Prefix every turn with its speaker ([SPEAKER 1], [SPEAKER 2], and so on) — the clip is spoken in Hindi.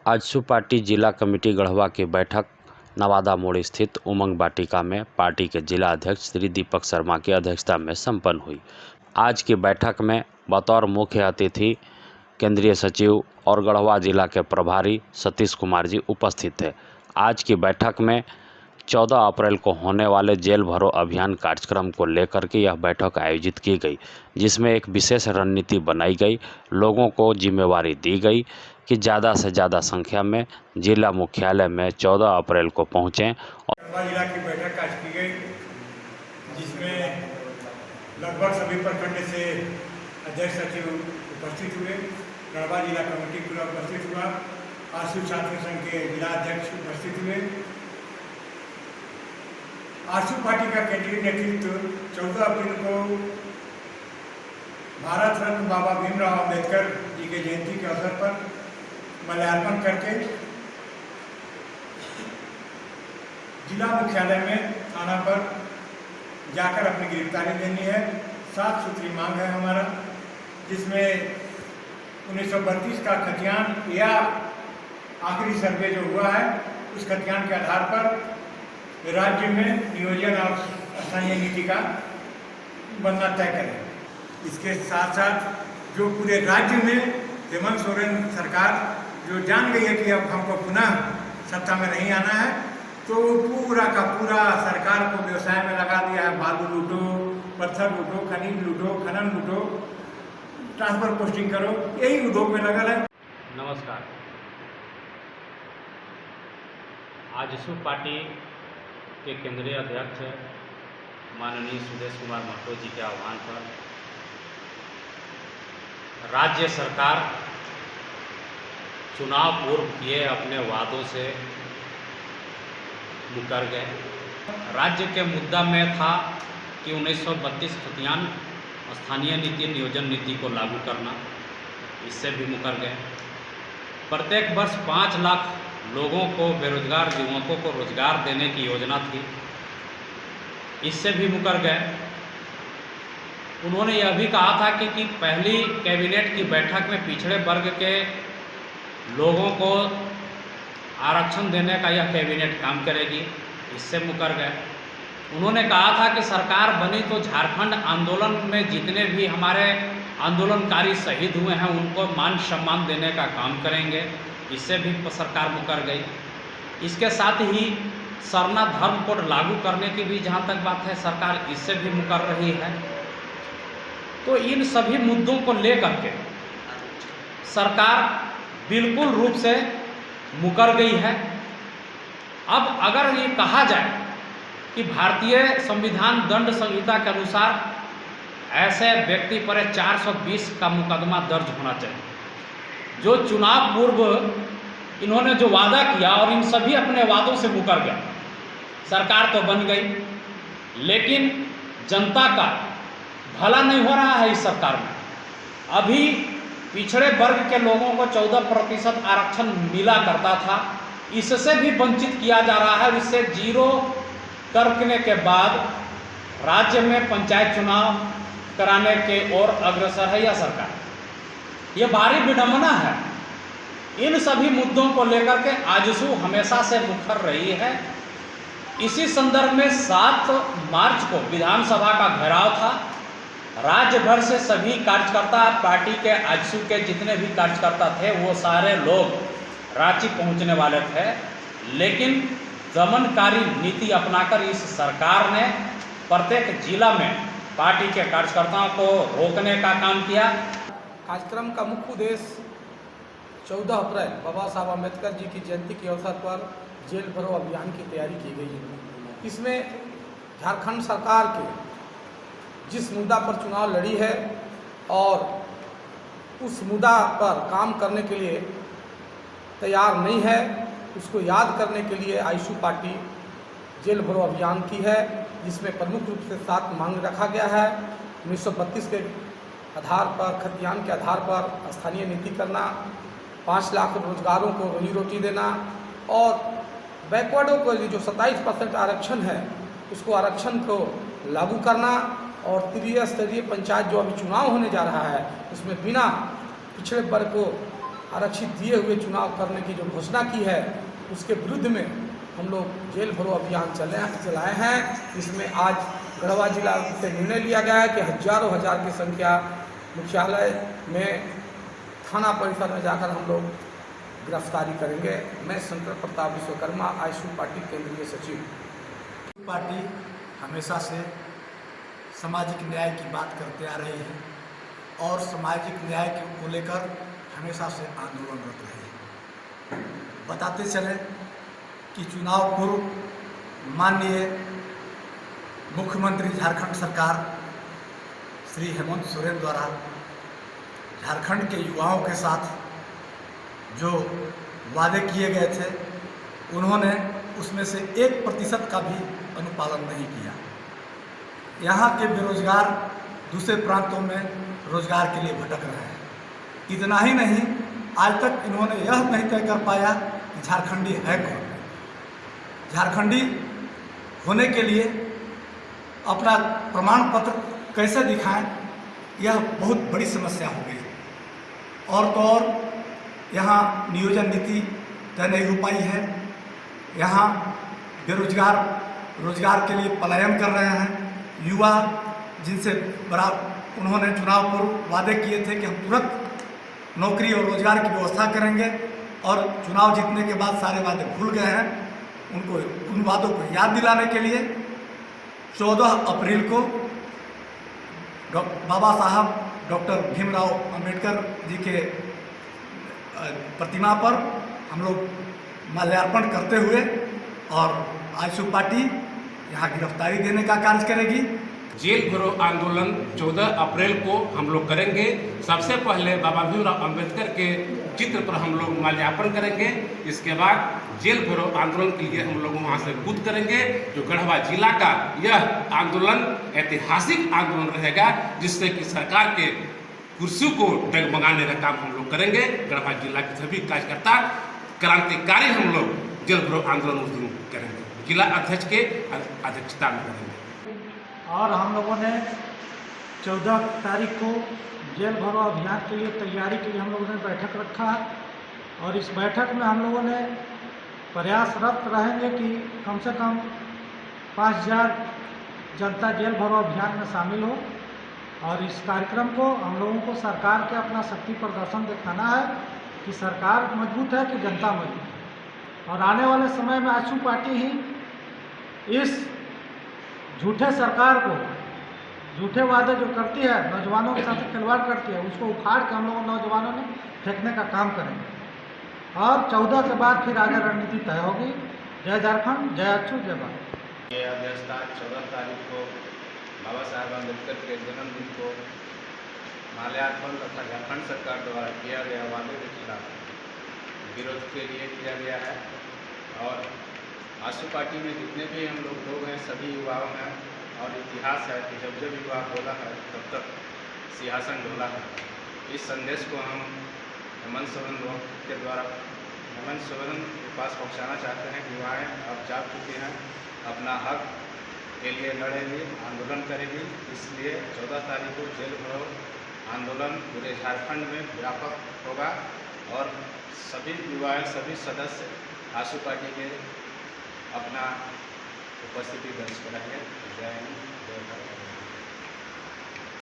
[SPEAKER 1] आजसू पार्टी जिला कमेटी गढ़वा की बैठक नवादा मोड़ स्थित उमंग वाटिका में पार्टी के जिला अध्यक्ष श्री दीपक शर्मा की अध्यक्षता में संपन्न हुई। आज की बैठक में बतौर मुख्य अतिथि केंद्रीय सचिव और गढ़वा जिला के प्रभारी सतीश कुमार जी उपस्थित थे। आज की बैठक में 14 अप्रैल को होने वाले जेल भरो अभियान कार्यक्रम को लेकर के यह बैठक आयोजित की गई, जिसमें एक विशेष रणनीति बनाई गई। लोगों को जिम्मेवारी दी गई कि ज़्यादा से ज़्यादा संख्या में जिला मुख्यालय में 14 अप्रैल को पहुँचें।
[SPEAKER 2] गढ़वा जिला की बैठक आज की गई, जिसमें लगभग सभी प्रखंड से अध्यक्ष सचिव उपस्थित हुए। गढ़वा जिला कमेटी पूरा उपस्थित हुआ। आजसू छात्र संघ के जिला अध्यक्ष उपस्थित हुए। आजसू पार्टी का केंद्रीय नेतृत्व 14 अप्रैल को भारत रत्न बाबा भीमराव अंबेडकर जी के जयंती के अवसर पर माल्यार्पण करके जिला मुख्यालय में थाना पर जाकर अपनी गिरफ्तारी देनी है। 7 सूत्री मांग है हमारा, जिसमें 1932 का खतियान या आखिरी सर्वे जो हुआ है उस खतियान के आधार पर राज्य में नियोजन और स्थानीय नीति का बनना तय करें। इसके साथ साथ जो पूरे राज्य में हेमंत सोरेन सरकार जो जान गई है कि अब हमको पुनः सत्ता में नहीं आना है, तो पूरा का पूरा सरकार को व्यवसाय में लगा दिया है। बालू लूटो, पत्थर लूटो, खनिज लूटो, खनन लूटो, ट्रांसफर पोस्टिंग करो, यही उद्योग में लगा है।
[SPEAKER 1] नमस्कार। आजसू पार्टी के केंद्रीय अध्यक्ष माननीय सुदेश कुमार महतो जी के आह्वान पर राज्य सरकार चुनाव पूर्व किए अपने वादों से मुकर गए। राज्य के मुद्दा में था कि 1932 खतियान स्थानीय नीति नियोजन नीति को लागू करना, इससे भी मुकर गए। प्रत्येक वर्ष 5 लाख लोगों को, बेरोजगार युवकों को रोजगार देने की योजना थी, इससे भी मुकर गए। उन्होंने यह भी कहा था कि पहली कैबिनेट की बैठक में पिछड़े वर्ग के लोगों को आरक्षण देने का यह कैबिनेट काम करेगी, इससे मुकर गए। उन्होंने कहा था कि सरकार बनी तो झारखंड आंदोलन में जितने भी हमारे आंदोलनकारी शहीद हुए हैं उनको मान सम्मान देने का काम करेंगे, इससे भी सरकार मुकर गई। इसके साथ ही सरना धर्म कोड लागू करने की भी जहाँ तक बात है, सरकार इससे भी मुकर रही है। तो इन सभी मुद्दों को लेकर के सरकार बिल्कुल रूप से मुकर गई है। अब अगर ये कहा जाए कि भारतीय संविधान दंड संहिता के अनुसार ऐसे व्यक्ति पर 420 का मुकदमा दर्ज होना चाहिए। जो चुनाव पूर्व इन्होंने जो वादा किया और इन सभी अपने वादों से मुकर गया। सरकार तो बन गई, लेकिन जनता का भला नहीं हो रहा है इस सरकार में। अभी पिछड़े वर्ग के लोगों को 14% आरक्षण मिला करता था, इससे भी वंचित किया जा रहा है। इससे जीरो करने के बाद राज्य में पंचायत चुनाव कराने के ओर अग्रसर है यह सरकार। यह भारी विडंबना है। इन सभी मुद्दों को लेकर के आजसू हमेशा से मुखर रही है। इसी संदर्भ में 7 मार्च को विधानसभा का घेराव था। राज्य भर से सभी कार्यकर्ता, पार्टी के आजसू के जितने भी कार्यकर्ता थे वो सारे लोग रांची पहुंचने वाले थे, लेकिन दमनकारी नीति अपनाकर इस सरकार ने प्रत्येक जिला में पार्टी के कार्यकर्ताओं को रोकने का काम किया।
[SPEAKER 3] कार्यक्रम का मुख्य उद्देश्य 14 अप्रैल बाबा साहब अम्बेडकर जी की जयंती के अवसर पर जेल भरो अभियान की तैयारी की गई है। इसमें झारखंड सरकार के जिस मुद्दा पर चुनाव लड़ी है और उस मुद्दा पर काम करने के लिए तैयार नहीं है, उसको याद करने के लिए आजसू पार्टी जेल भरो अभियान की है, जिसमें प्रमुख रूप से 7 मांग रखा गया है। 1932 के आधार पर, खतियान के आधार पर स्थानीय नीति करना, 5 लाख रोजगारों को रोजी रोटी देना और बैकवर्डों को जो 27% आरक्षण है उसको आरक्षण को लागू करना और त्रिस्तरीय पंचायत जो अभी चुनाव होने जा रहा है उसमें बिना पिछड़े वर्ग को आरक्षित दिए हुए चुनाव करने की जो घोषणा की है उसके विरुद्ध में हम लोग जेल भरो अभियान चलाए हैं। इसमें आज गढ़वा जिला से निर्णय लिया गया है कि हजारों हजार की संख्या मुख्यालय में थाना परिसर में जाकर हम लोग गिरफ्तारी करेंगे। मैं शंकर प्रताप विश्वकर्मा, आईएसयू पार्टी केंद्रीय सचिव।
[SPEAKER 4] पार्टी हमेशा से सामाजिक न्याय की बात करते आ रही है और सामाजिक न्याय को लेकर हमेशा से आंदोलनरत रही है। बताते चले कि चुनाव पूर्व माननीय मुख्यमंत्री झारखंड सरकार श्री हेमंत सोरेन द्वारा झारखंड के युवाओं के साथ जो वादे किए गए थे उन्होंने उसमें से 1% का भी अनुपालन नहीं किया। यहाँ के बेरोजगार दूसरे प्रांतों में रोजगार के लिए भटक रहे हैं। इतना ही नहीं, आज तक इन्होंने यह नहीं तय कर पाया कि झारखंडी है कौन। झारखंडी होने के लिए अपना प्रमाण पत्र कैसे दिखाएं, यह बहुत बड़ी समस्या हो गई। और तो और यहाँ नियोजन नीति तय नहीं हो पाई है। यहाँ बेरोजगार रोजगार के लिए पलायन कर रहे हैं। युवा जिनसे बड़ा उन्होंने चुनाव पूर्व वादे किए थे कि हम तुरंत नौकरी और रोजगार की व्यवस्था करेंगे, और चुनाव जीतने के बाद सारे वादे भूल गए हैं। उनको उन वादों को याद दिलाने के लिए 14 अप्रैल को बाबा साहब डॉक्टर भीमराव अंबेडकर जी के प्रतिमा पर हम लोग माल्यार्पण करते हुए और आईएसयू पार्टी यहाँ गिरफ्तारी देने का कार्य करेगी।
[SPEAKER 5] जेल भरो आंदोलन 14 अप्रैल को हम लोग करेंगे। सबसे पहले बाबा भीमराव अंबेडकर के चित्र पर हम लोग माल्यार्पण करेंगे। इसके बाद जेल भरो आंदोलन के लिए हम लोग वहाँ से कूद करेंगे। जो गढ़वा जिला का यह आंदोलन ऐतिहासिक आंदोलन रहेगा, जिससे कि सरकार के कुर्सी को डगमगाने का काम हम लोग करेंगे। गढ़वा जिला के सभी कार्यकर्ता क्रांतिकारी हम लोग जेल भरो आंदोलन उस दिन करेंगे, जिला अध्यक्ष के अध्यक्षता में करेंगे।
[SPEAKER 6] और हम लोगों ने 14 तारीख को जेल भरो अभियान के लिए तैयारी के लिए हम लोगों ने बैठक रखा है, और इस बैठक में हम लोगों ने प्रयासरत रहेंगे कि कम से कम 5000 जनता जेल भरो अभियान में शामिल हो। और इस कार्यक्रम को हम लोगों को सरकार के अपना शक्ति प्रदर्शन दिखाना है कि सरकार मजबूत है कि जनता मजबूत है। और आने वाले समय में आईएसयू पार्टी ही इस झूठे सरकार को, झूठे वादे जो करती है, नौजवानों के साथ खिलवाड़ करती है, उसको उखाड़ के हम लोग नौजवानों ने फेंकने का काम करेंगे। और 14 के बाद फिर आगे रणनीति तय होगी। जय झारखंड, जय आईएसयू, जय भारत।
[SPEAKER 7] ये अध्यक्षता 14 तारीख को बाबा साहब अम्बेडकर के जन्मदिन को माल्यार्पण तथा झारखंड सरकार द्वारा किया गया वादे के खिलाफ विरोध के लिए किया गया है। और आईएसयू पार्टी में जितने भी हम लोग हैं सभी युवाओं में और इतिहास है कि जब जब युवा बोला है तब तक सिंहासन डोला है। इस संदेश को हम हेमंत सोरेन के द्वारा हेमंत सोरेन के पास पहुंचाना चाहते हैं कि युवाएँ अब जाग चुके हैं, अपना हक के लिए लड़ेंगे, आंदोलन करेंगे। इसलिए 14 तारीख को जेल भरो आंदोलन पूरे झारखंड में व्यापक होगा और सभी युवा, सभी सदस्य आईएसयू पार्टी के अपना उपस्थिति दर्ज कराएंगे। जय हिंद, जय भारत।